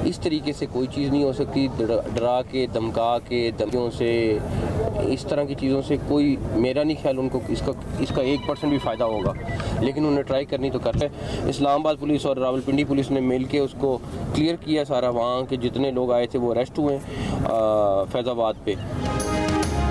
इस तरीके से कोई चीज़ नहीं हो सकती। डरा के, धमका के, धमकियों से, इस तरह की चीज़ों से कोई, मेरा नहीं ख्याल उनको इसका 1% भी फ़ायदा होगा। लेकिन उन्हें ट्राई करनी तो करते हैं। इस्लामाबाद पुलिस और रावलपिंडी पुलिस ने मिल के उसको क्लियर किया सारा। वहाँ के जितने लोग आए थे वो अरेस्ट हुए फैज़ाबाद पे।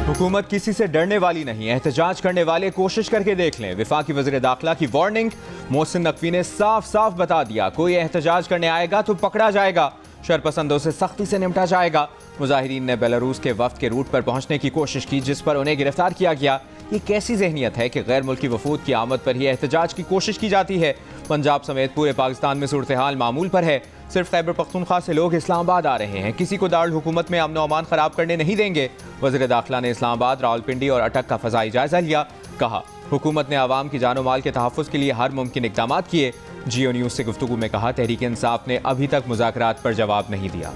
हुकूमत किसी से डरने वाली नहीं है, एहतजाज करने वाले कोशिश करके देख लें। वफाकी वज़ीर दाखिला की वार्निंग। मोहसिन नकवी ने साफ साफ बता दिया, कोई एहतजाज करने आएगा तो पकड़ा जाएगा, शरपसंदों से सख्ती से निपटा जाएगा। मुजाहिरीन ने बेलारूस के वफ्द के रूट पर पहुंचने की कोशिश की, जिस पर उन्हें गिरफ्तार किया गया। ये कैसी जहनीत है कि गैर मुल्की वफूद की आमद पर ही एहतजाज की कोशिश की जाती है। पंजाब समेत पूरे पाकिस्तान में सूरत हाल मामूल पर है। सिर्फ खैबर पख्तूनख्वा से लोग इस्लामाबाद आ रहे हैं, किसी को दारुल हुकूमत में अमन अमान खराब करने नहीं देंगे। वज़ीर दाखिला ने इस्लामाबाद, रावलपिंडी और अटक का फ़ज़ाई जायजा लिया। कहा, हुकूमत ने आवाम की जानो माल के तहफ़्फ़ुज़ के लिए हर मुमकिन इक़दाम किए। जियो न्यूज़ से गुफ्तगू में कहा, तहरीक इंसाफ ने अभी तक मुज़ाकरात पर जवाब नहीं दिया।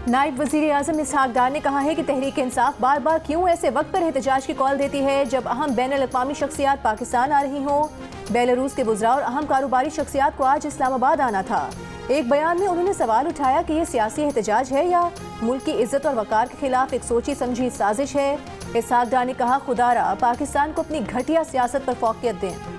नायब वज़ीर आज़म इसहाक डार ने कहा है कि तहरीक इंसाफ बार बार क्यों ऐसे वक्त पर एहतजाज की कॉल देती है जब अहम बैनुल-अक़वामी शख्सियात पाकिस्तान आ रही हों। बेलारूस के वुज़रा और अहम कारोबारी शख्सियात को आज इस्लामाबाद आना था। एक बयान में उन्होंने सवाल उठाया कि ये सियासी एहतजाज है या मुल्क की इज्जत और वक़ार के खिलाफ एक सोची समझी साजिश है। इसहाक डार ने कहा, खुदारा पाकिस्तान को अपनी घटिया सियासत पर फौकियत दें।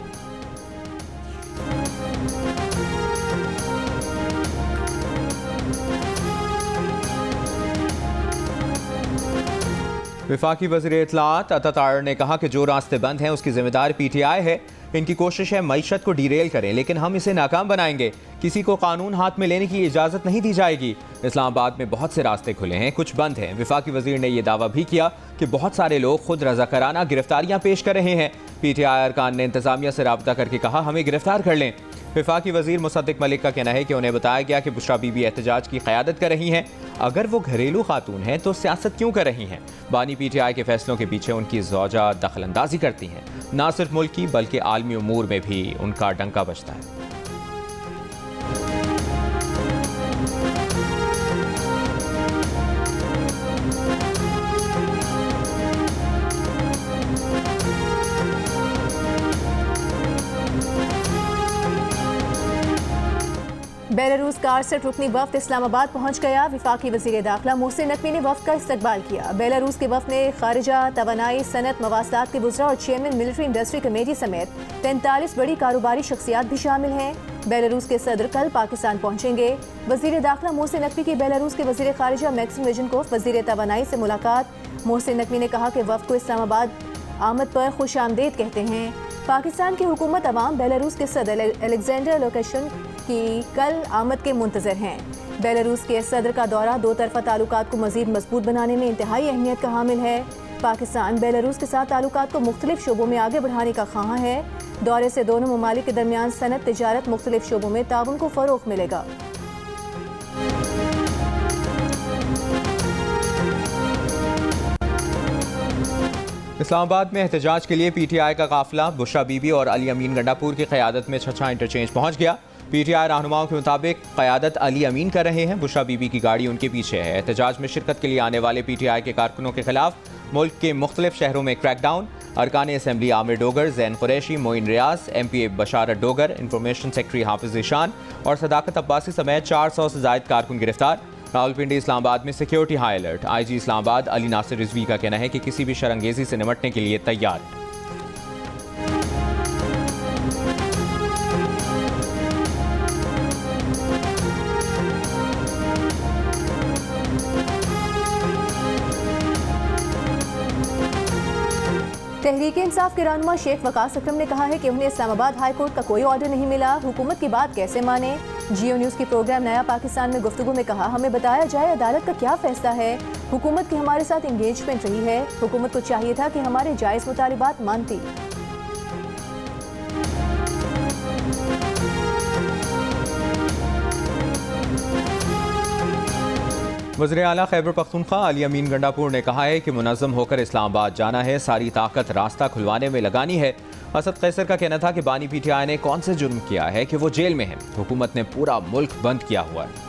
वफाकी वज़ीर इत्तलाआत अता तारर ने कहा कि जो रास्ते बंद हैं उसकी जिम्मेदार PTI है। इनकी कोशिश है मईशत को डीरेल करें, लेकिन हम इसे नाकाम बनाएंगे। किसी को कानून हाथ में लेने की इजाज़त नहीं दी जाएगी। इस्लामाबाद में बहुत से रास्ते खुले हैं, कुछ बंद हैं। वफाकी वज़ीर ने यह दावा भी किया कि बहुत सारे लोग खुद रज़ाकाराना गिरफ्तारियाँ पेश कर रहे हैं। PTI अरकान ने इंतज़ामिया से रब्ता करके कहा, हमें गिरफ्तार कर लें। वफाकी वज़ीर मुसद्दिक मलिक का कहना है कि उन्हें बताया गया कि बुशरा बीबी एहतजाज की क़यादत कर रही हैं। अगर वो घरेलू खातून हैं तो सियासत क्यों कर रही हैं? बानी PTI के फैसलों के पीछे उनकी ज़ौजा दखलंदाजी करती हैं। ना सिर्फ मुल्क की बल्कि आलमी उमूर में भी उनका डंका बजता है। बेलारूस का 68 रुकनी वफ्द इस्लामाबाद पहुंच गया। वफाकी वज़ीर दाखिला मोहसिन नकवी ने वफ्द का इस्तकबाल किया। बेलारूस के वफ्द में खारिजा, तवानाई, सनत, मवासलात के वुज़रा और चेयरमैन मिलिट्री इंडस्ट्री कमेटी समेत 43 बड़ी कारोबारी शख्सियात भी शामिल हैं। बेलारूस के सदर कल पाकिस्तान पहुंचेंगे। वज़ीर दाखिला मोहसिन नकवी की बेलारूस के वज़ीर खारिजा मैक्सिम विजनकोफ, वज़ीर तवानाई से मुलाकात। मोहसिन नकवी ने कहा कि वफ्द को इस्लामाबाद आमद पर खुश आमदेद कहते हैं। पाकिस्तान की हुकूमत अवाम बेलारूस के सदर अलेक्जेंडर लुकाशेंको की कल आमद के मुंतज़र हैं। बेलारूस के सदर का दौरा दो तरफ़ा ताल्लुकात को मज़ीद मजबूत बनाने में इंतहाई अहमियत का हामिल है। पाकिस्तान बेलारूस के साथ ताल्लुकात को मुख्तलिफ शोबों में आगे बढ़ाने का ख्वाहां है। दौरे से दोनों ममालिक के दरमियान सनत, तिजारत, मुख्तलिफ शोबों में ताउन को फ़रोग़ मिलेगा। इस्लामाबाद में एहतजाज के लिए PTI का काफिला बुशरा बीबी और अली अमीन गंडापुर की क़यादत में छछा इंटरचेंज पहुंच गया। PTI रहनुमाओं के मुताबिक क़यादत अली अमीन कर रहे हैं, बुशरा बीबी की गाड़ी उनके पीछे है। एहतजाज में शिरकत के लिए आने वाले PTI के कारकुनों के खिलाफ मुल्क के मुख्तलिफ शहरों में क्रैकडाउन। अरकान असम्बली आमिर डोगर, जैन कुरैशी, मोइन रियाज, MPA बशारत डोगर, इंफॉर्मेशन सेक्रेटरी हाफिज ईशान और सदाकत अब्बासी समेत 400 से ज़ायद कारकुन गिरफ्तार। रावलपिंडी इस्लामाबाद में security high alert. IG Islamabad Ali Nasir Rizvi का कहना है कि किसी भी शरंगेजी से निपटने के लिए तैयार। तहरीक इंसाफ के रहनुमा शेख वकास अकरम ने कहा है कि उन्हें इस्लामाबाद हाई कोर्ट का कोई ऑर्डर नहीं मिला, हुकूमत की बात कैसे माने। जियो न्यूज़ की प्रोग्राम नया पाकिस्तान में गुफ्तगू में कहा, हमें बताया जाए अदालत का क्या फैसला है। हुकूमत की हमारे साथ इंगेजमेंट रही है, हुकूमत को चाहिए था कि हमारे जायज़ मुतालिबात मानती। वज़ीर आला खैबर पख्तूनख्वा अली अमीन गंडापुर ने कहा है कि मुनज़्ज़म होकर इस्लामाबाद जाना है, सारी ताकत रास्ता खुलवाने में लगानी है। असद कैसर का कहना था कि बानी PTI ने कौन से जुर्म किया है कि वो जेल में है, हुकूमत ने पूरा मुल्क बंद किया हुआ है।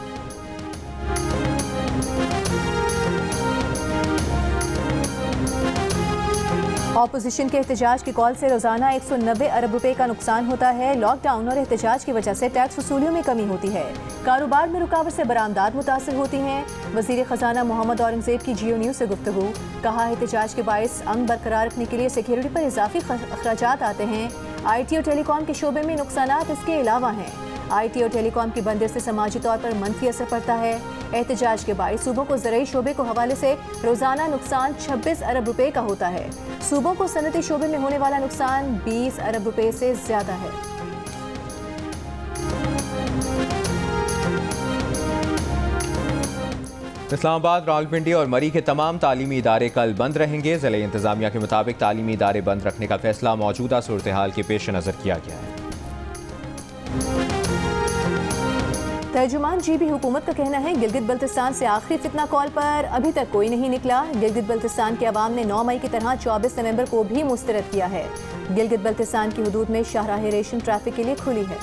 ऑपोजिशन के एहतजाज की कॉल से रोजाना 190 अरब रुपए का नुकसान होता है। लॉकडाउन और एहतजाज की वजह से टैक्स वसूलियों में कमी होती है। कारोबार में रुकावट से बरामदात मुतासर होती हैं। वजीर खजाना मोहम्मद औरंगजेब की जियो न्यूज से गुफ्तगू। कहा, एहतजाज के बायस अमन बरकरार रखने के लिए सिक्योरिटी पर इजाफी अखराजात आते हैं। IT और टेलीकॉम के शोबे में नुकसानात इसके अलावा हैं। IT और टेलीकॉम की बंदिश से समाजी तौर पर मनफी असर पड़ता है। एहतजाज के बायस सूबों को ज़राई शोबे को हवाले से रोजाना नुकसान 26 अरब रुपए का होता है। सूबों को सनती शोबे में होने वाला नुकसान 20 अरब रुपए से ज्यादा है। इस्लामाबाद, रावलपिंडी और मरी के तमाम तालीमी इदारे कल बंद रहेंगे। ज़िला इंतजामिया के मुताबिक तालीमी इदारे बंद रखने का फैसला मौजूदा सूरत हाल के पेश नज़र किया गया है। तर्जुमान GB हुकूमत का कहना है, गिलगित बल्तिस्तान से आखिरी फितना कॉल पर अभी तक कोई नहीं निकला। गिलगित बल्तिस्तान के अवाम ने 9 मई की तरह 24 नवंबर को भी मुस्तरद किया है। गिलगित बल्तिस्तान की हुदूद में शाहराह रेशम ट्रैफिक के लिए खुली है।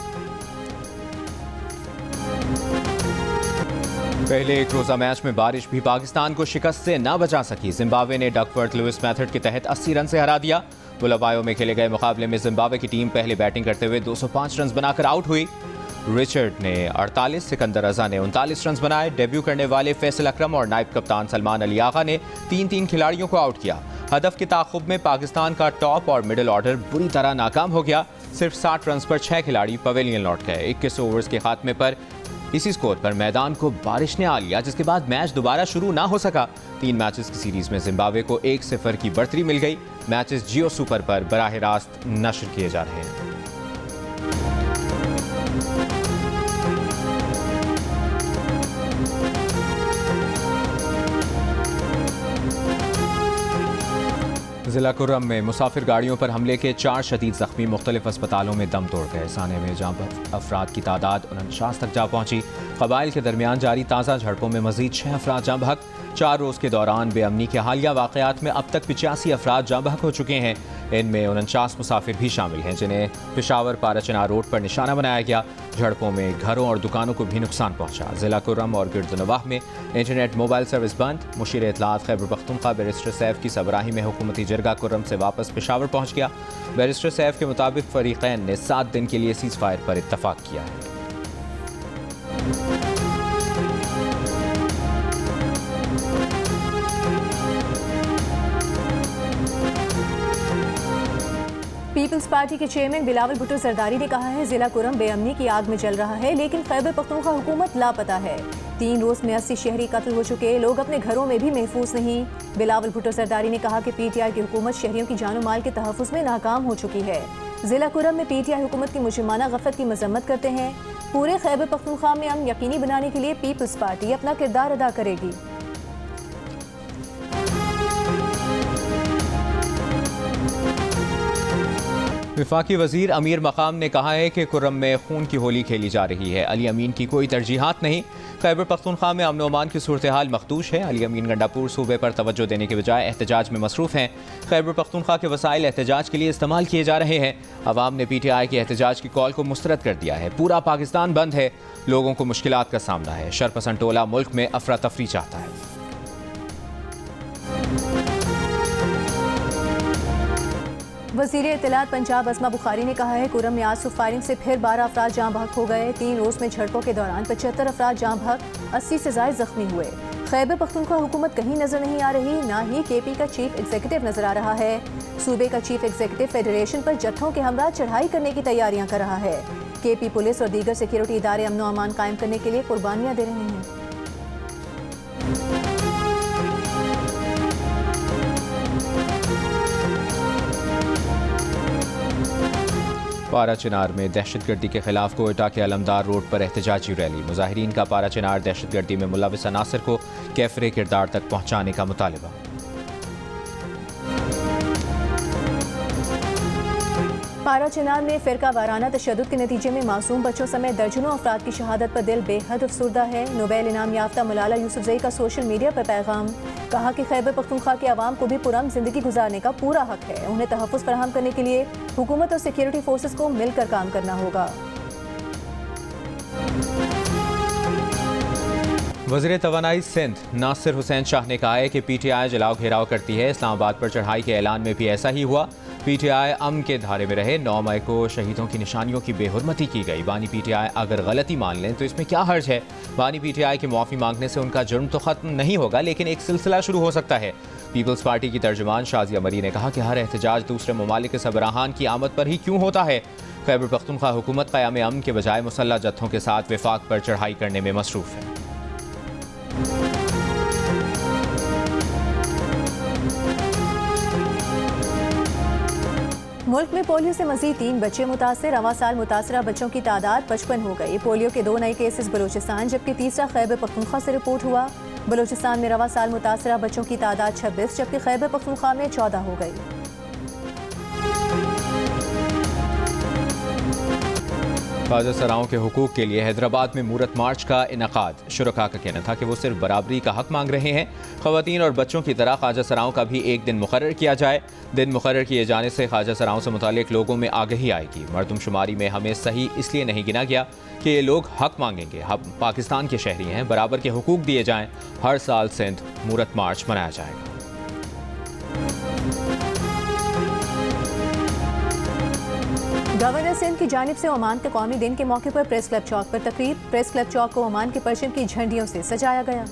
पहले एक रोजा मैच में बारिश भी पाकिस्तान को शिकस्त से न बचा सकी। जिम्बाब्वे ने डकवर्थ लुइस मेथड के तहत 80 रन से हरा दिया। बुलाबायो में खेले गए मुकाबले में जिम्बाब्वे की टीम पहले बैटिंग करते हुए 205 रन बनाकर आउट हुई। रिचर्ड ने 48, सिकंदर रजा ने 39 रन बनाए। डेब्यू करने वाले फैसल अकरम और नायब कप्तान सलमान अली आगा ने 3-3 खिलाड़ियों को आउट किया। हदफ के ताक़ुब में पाकिस्तान का टॉप और मिडिल ऑर्डर बुरी तरह नाकाम हो गया। सिर्फ 60 रन पर 6 खिलाड़ी पवेलियन लौट गए। 21 ओवर्स के खात्मे पर इसी स्कोर पर मैदान को बारिश ने आ लिया, जिसके बाद मैच दोबारा शुरू ना हो सका। 3 मैचेस की सीरीज में जिम्बाब्वे को 1-0 की बढ़तरी मिल गई। मैचेस जियो सुपर पर बराह रास्त नशर किए जा रहे हैं। जिला कुर्रम में मुसाफिर गाड़ियों पर हमले के 4 शदीद जख्मी मुख्तलिफ अस्पतालों में दम तोड़ गए। साने में जहाँ अफराद की तादाद 49 तक जा पहुंची। कबाइल के दरमियान जारी ताज़ा झड़पों में मजीद 6 अफराद जाँ बहक। 4 रोज़ के दौरान बेअमनी के हालिया वाक़यात में अब तक 85 अफराद जाँ बहक हो चुके हैं। इनमें 49 मुसाफिर भी शामिल हैं, जिन्हें पेशावर पाराचनार रोड पर निशाना बनाया गया। झड़पों में घरों और दुकानों को भी नुकसान पहुंचा। जिला कुर्रम और गिरदनवाह में इंटरनेट मोबाइल सर्विस बंद। मुशीर इत्तलात खैबर पख्तूनख्वा बैरिस्टर सैफ की सबराही में हुकूमती जरगा कुर्रम से वापस पेशावर पहुंच गया। बैरिस्टर सैफ के मुताबिक फरीकैन ने 7 दिन के लिए सीज़ फायर पर इत्तफाक किया है। पीपल्स पार्टी के चेयरमैन बिलावल भुट्टो जरदारी ने कहा है, जिला कुर्रम बेअमनी की आग में जल रहा है, लेकिन खैबर पख्तूनख्वा हुकूमत लापता है। 3 रोज में 80 शहरी कत्ल हो चुके, लोग अपने घरों में भी महफूज नहीं। बिलावल भुट्टो जरदारी ने कहा कि PTI की हुकूमत शहरियों की जानो माल के तहफ़्फ़ुज़ में नाकाम हो चुकी है। जिला कुर्रम में PTI हुकूमत की मुजरिमाना गफलत की मजम्मत करते हैं। पूरे खैबर पख्तूनख्वा में अमन यकीनी बनाने के लिए पीपल्स पार्टी अपना किरदार अदा करेगी। वफाकी वजीर अमीर मकाम ने कहा है कि कुर्रम में खून की होली खेली जा रही है। अली अमीन की कोई तरजीहात नहीं। खैबर पख्तूनख्वा में अमन अमान की सूरत हाल मखदूश है। अली अमीन गंडापुर सूबे पर तवज्जो देने के बजाय एहतजाज में मसरूफ़ हैं। खैबर पख्तूनख्वा के वसाइल एहतजाज के लिए इस्तेमाल किए जा रहे हैं। अवाम ने PTI के एहतजाज की कॉल को मुस्तरद कर दिया है। पूरा पाकिस्तान बंद है। लोगों को मुश्किलात का सामना है। शरपसंद टोला मुल्क में अफरा तफरी चाहता है। वज़ीर इत्तलात पंजाब अस्मा बुखारी ने कहा है, कुर्रम में आज सुबह फायरिंग से फिर 12 अफराद जाँ बहक हो गए। 3 रोज़ में झड़पों के दौरान 75 अफराद जाँ बहक, 80 से ज़ायद जख्मी हुए। खैबर पख्तूनख्वा हुकूमत कहीं नजर नहीं आ रही, ना ही KP का चीफ एग्जीक्यूटिव नजर आ रहा है। सूबे का चीफ एग्जीक्यूटिव फेडरेशन पर जत्थों के हमरा चढ़ाई करने की तैयारियां कर रहा है। KP पुलिस और दीगर सिक्योरिटी इदारे अमन व अमान कायम करने के लिए कुर्बानियां दे रहे हैं। पाराचनार में दहशतगर्दी के खिलाफ कोयटा के अलमदार रोड पर एहतजाजी रैली। मुजाहिरीन का पाराचनार दहशतगर्दी में मुलविस अनासर को कैफरे किरदार तक पहुंचाने का मुतालबा। पाराचनार में फिरका वाराना तशद्दुद के नतीजे में मासूम बच्चों समेत दर्जनों अफराद की शहादत पर दिल बेहद अफसुर्दा है। नोबेल इनाम याफ्ता मलाला यूसुफजई का सोशल मीडिया पर पैगाम। कहा कि खैबर पख्तूनख्वा के अवाम को भी पुरअमन जिंदगी गुजारने का पूरा हक है। उन्हें तहफ़्फ़ुज़ फराहम करने के लिए हुकूमत और सिक्योरिटी फोर्सेस को मिलकर काम करना होगा। वज़ीर तवानाई सिंध नासिर हुसैन शाह ने कहा है कि PTI जलाओ घेराव करती है। इस्लामाबाद पर चढ़ाई के ऐलान में भी ऐसा ही हुआ। PTI अमन के धारे में रहे। 9 मई को शहीदों की निशानियों की बेहुरमती की गई। बानी PTI अगर गलती मान लें तो इसमें क्या हर्ज है। बानी PTI के मुआफ़ी मांगने से उनका जुर्म तो ख़त्म नहीं होगा, लेकिन एक सिलसिला शुरू हो सकता है। पीपल्स पार्टी की तर्जुमान शाजिया मरी ने कहा कि हर एहतजाज दूसरे ममालिक के सबराहान की आमद पर ही क्यों होता है। खैबर पख्तूनख्वा हुकूमत क़याम अमन के बजाय मुसल्लह जत्थों के साथ विफाक पर चढ़ाई करने में मसरूफ़ है। मुल्क में पोलियो से मजीद 3 बच्चे मुतासर। रवां साल मुतासरा बच्चों की तादाद 55 हो गई। पोलियो के 2 नए केसेस बलूचिस्तान, जबकि तीसरा खैबर पख्तूनख्वा से रिपोर्ट हुआ। बलूचिस्तान में रवां साल मुतासरा बच्चों की तादाद 26, जबकि खैबर पख्तूनख्वा में 14 हो गई। ख्वाजा सराओं के हुकूक के लिए हैदराबाद में मूरत मार्च का इनकाद। शुरका का कहना था कि वो सिर्फ बराबरी का हक मांग रहे हैं। ख़वातीन और बच्चों की तरह ख्वाजा सराओं का भी एक दिन मुकर्रर किया जाए। दिन मुकर्रर किए जाने से ख्वाजा सराओं से मुतालिक लोगों में आगही आएगी। मरदमशुमारी में हमें सही इसलिए नहीं गिना गया कि ये लोग हक मांगेंगे। हम पाकिस्तान के शहरी हैं, बराबर के हुकूक दिए जाएँ। हर साल सिंध मूरत मार्च मनाया जाएगा। गवर्नर सिंध की जानिब से ओमान के कौमी दिन के मौके पर प्रेस क्लब चौक पर तकरीब। प्रेस क्लब चौक को ओमान के परचम की झंडियों से सजाया गया।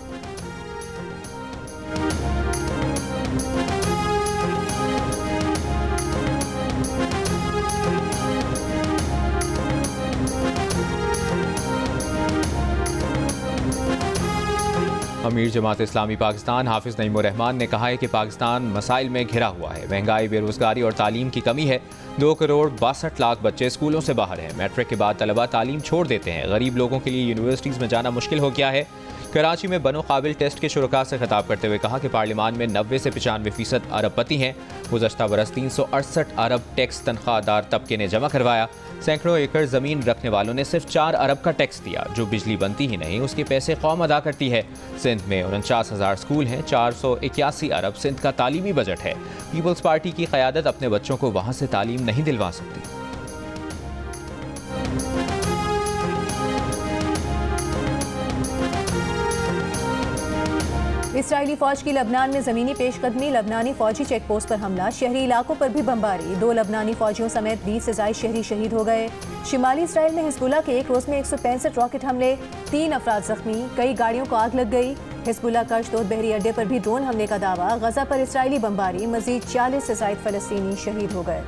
अमीर जमात इस्लामी पाकिस्तान हाफिज नईमुर रहमान ने कहा है कि पाकिस्तान मसाइल में घिरा हुआ है। महंगाई, बेरोजगारी और तालीम की कमी है। 2 करोड़ 62 लाख बच्चे स्कूलों से बाहर हैं। मैट्रिक के बाद तलबा तालीम छोड़ देते हैं। गरीब लोगों के लिए यूनिवर्सिटीज़ में जाना मुश्किल हो गया है। कराची में बनो काबिल टेस्ट के शुरका से खिताब करते हुए कहा कि पार्लियामान में 90 से 95% अरबपति हैं। गुज़श्ता बरस 368 अरब टैक्स तनख्वाहदार तबके ने जमा करवाया। सैकड़ों एकड़ ज़मीन रखने वालों ने सिर्फ 4 अरब का टैक्स दिया। जो बिजली बनती ही नहीं, उसके पैसे कौम अदा करती है। सिंध में 49,000 स्कूल हैं। 481 अरब सिंध का तालीमी बजट है। पीपल्स पार्टी की क़यादत अपने बच्चों को वहाँ से तालीम नहीं दिलवा सकती। इसराइली फौज की लबनान में ज़मीनी पेशकदमी। लबनानी फौजी चेक पोस्ट पर हमला। शहरी इलाकों पर भी बमबारी। 2 लबनानी फौजियों समेत 20 से ज़ायद शहरी शहीद हो गए। शिमाली इसराइल में हिजबुल्लाह के एक रोज़ में 165 रॉकेट हमले, 3 अफराद जख्मी। कई गाड़ियों को आग लग गई। हिजबुल्लाह का अशदोद बहरी अड्डे पर भी ड्रोन हमले का दावा। गजा पर इसराइली बमबारी। मजीद 40 से ज़ायद फ़लस्तीनी शहीद हो गए।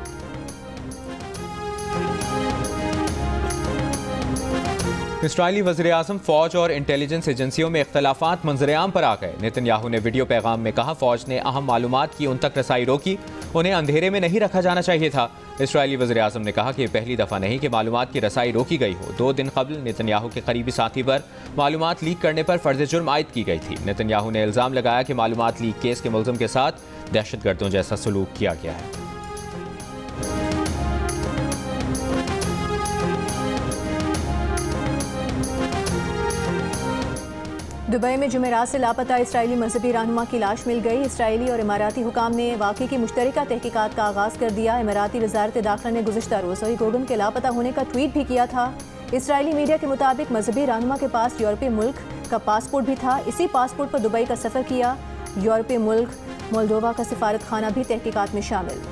इसराइली वज़ीर-ए-आज़म फ़ौज और इंटेलिजेंस एजेंसियों में इख्तलाफात मंजर-ए-आम पर आ गए। नेतन्याहू ने वीडियो पैगाम में कहा, फ़ौज ने अहम मालूमात की उन तक रसाई रोकी। उन्हें अंधेरे में नहीं रखा जाना चाहिए था। इसराइली वज़ीर-ए-आज़म ने कहा कि यह पहली दफ़ा नहीं कि मालूमात की रसाई रोकी गई हो। 2 दिन कबल नेतन्याहू के करीबी साथी पर मालूमात लीक करने पर फ़र्ज़ जुर्म आयद की गई थी। नेतन्याहू ने इल्ज़ाम लगाया कि मालूमात लीक केस के मुल्ज़िम के साथ दहशतगर्दों जैसा सलूक किया गया है। दुबई में जुमेरात से लापता इसराइली मजहबी रहनुमा की लाश मिल गई। इसराइली और इमाराती हुकाम ने वाक़े की मुश्तरका तहकीकात का आगाज़ कर दिया। इमाराती वज़ारत दाखिला ने गुज़िश्ता रोज़ गोगन के लापता होने का ट्वीट भी किया था। इसराइली मीडिया के मुताबिक मजहबी रहनुमा के पास यूरोपीय मुल्क का पासपोर्ट भी था। इसी पासपोर्ट पर दुबई का सफ़र किया। यूरोपीय मुल्क मोल्डोवा का सिफारत खाना भी तहकीकात में शामिल।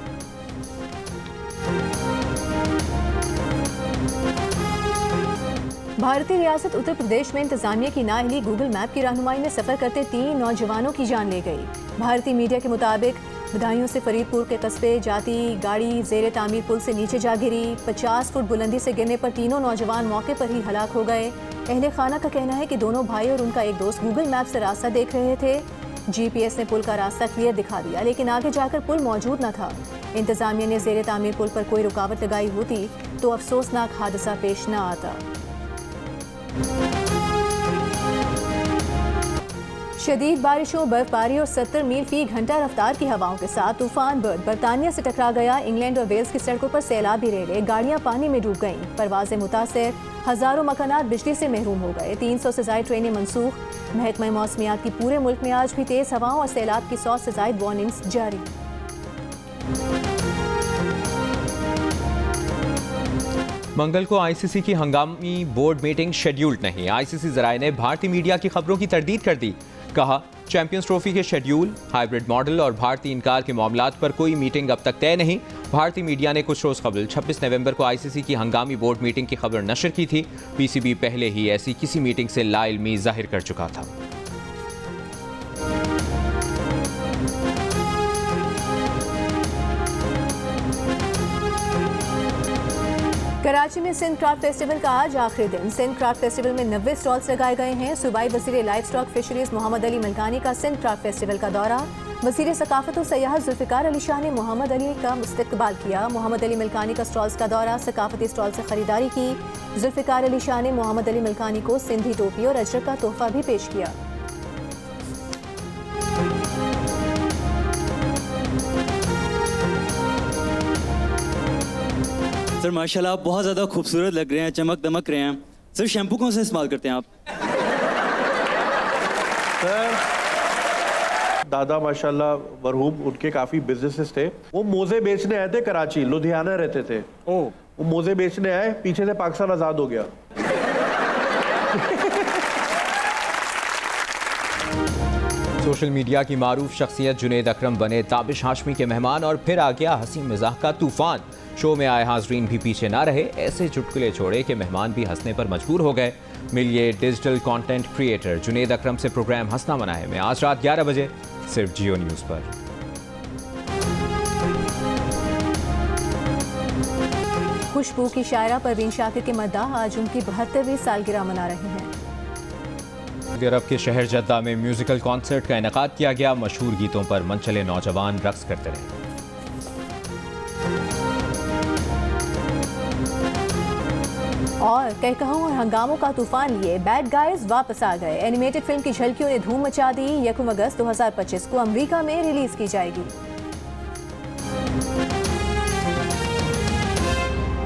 भारतीय रियासत उत्तर प्रदेश में इंतजामिया की नाअहली गूगल मैप की रहनुमाई में सफ़र करते 3 नौजवानों की जान ले गई। भारतीय मीडिया के मुताबिक बदायूं से फरीदपुर के कस्बे जाती गाड़ी ज़ेरे तामीर पुल से नीचे जा गिरी। 50 फुट बुलंदी से गिरने पर तीनों नौजवान मौके पर ही हलाक हो गए। अहले खाना का कहना है कि दोनों भाई और उनका एक दोस्त गूगल मैप से रास्ता देख रहे थे। GPS ने पुल का रास्ता क्लियर दिखा दिया, लेकिन आगे जाकर पुल मौजूद न था। इंतजामिया ने ज़ेरे तामीर पुल पर कोई रुकावट लगाई होती तो अफसोसनाक हादसा पेश न आता। शदीद बारिशों, बर्फबारी और 70 मील फी घंटा रफ्तार की हवाओं के साथ तूफान बर्तानिया से टकरा गया। इंग्लैंड और वेल्स की सड़कों पर सैलाबी रेले, गाड़ियां पानी में डूब गईं। परवाज़ें मुतासर, हज़ारों मकानात बिजली से महरूम हो गए। 300 से ज़ायद ट्रेनें मनसूख। महकमा मौसमियात की पूरे मुल्क में आज भी तेज़ हवाओं और सैलाब की 100 से ज़ायद वार्निंग्स जारी। मंगल को आईसीसी की हंगामी बोर्ड मीटिंग शेड्यूल्ड नहीं। आईसीसी जराए ने भारतीय मीडिया की खबरों की तरदीद कर दी। कहा, चैंपियंस ट्रॉफी के शेड्यूल, हाइब्रिड मॉडल और भारतीय इनकार के मामलात पर कोई मीटिंग अब तक तय नहीं। भारतीय मीडिया ने कुछ रोज कबल 26 नवंबर को आईसीसी की हंगामी बोर्ड मीटिंग की खबर नशर की थी। पीसीबी पहले ही ऐसी किसी मीटिंग से लाइल्मी जाहिर कर चुका था। कराची में सिंध क्राफ्ट फेस्टिवल का आज आखिरी दिन। सिंध क्राफ्ट फेस्टिवल में 90 स्टॉल्स लगाए गए हैं। सूबाई वज़ीर live stock fisheries Mohammad Ali Malkani का सिंध क्राफ्ट फेस्टिवल का दौरा। वज़ीर सकाफत और सयाहत जुल्फ़िकार अली शाह ने मोहम्मद अली का इस्तकबाल किया। मोहम्मद अली मलकानी का स्टॉल्स का दौरा, सकाफती स्टॉल से खरीदारी की। जुल्फ़िकार अली शाह ने मोहम्मद अली मलकानी को सिंधी टोपी और अजरक का तोहफा भी पेश किया। सर माशाल्लाह आप बहुत ज़्यादा खूबसूरत लग रहे हैं, चमक दमक रहे हैं। सर शैम्पू कौन सा इस्तेमाल करते हैं आप? सर दादा माशाल्लाह मरहूम, उनके काफ़ी बिजनेसेस थे। वो मोज़े बेचने आए थे कराची, लुधियाना रहते थे। वो मोज़े बेचने आए, पीछे से पाकिस्तान आज़ाद हो गया। सोशल मीडिया की मारूफ शख्सियत जुनेद अकरम बने ताबिश हाशमी के मेहमान और फिर आ गया हंसी मजाक का तूफान। शो में आए हाजरीन भी पीछे ना रहे, ऐसे चुटकुले छोड़े कि मेहमान भी हंसने पर मजबूर हो गए। मिलिए डिजिटल कंटेंट क्रिएटर जुनेद अकरम से प्रोग्राम हंसना मनाए में आज रात 11 बजे सिर्फ जियो न्यूज़ पर। खुशबू की शायरा परवीन शाकिर के मद्दाह आज उनकी 72वीं सालगिरह मना रहे हैं। सऊदी अरब के शहर जद्दा में म्यूजिकल कॉन्सर्ट का इनेकाद किया गया। मशहूर गीतों पर मनचले नौजवान रक्स करते रहे। और कहकहों और हंगामों का तूफान लिए बैड गाइज वापस आ गए। एनिमेटेड फिल्म की झलकियों ने धूम मचा दी। 1 अगस्त 2025 को अमेरिका में रिलीज की जाएगी।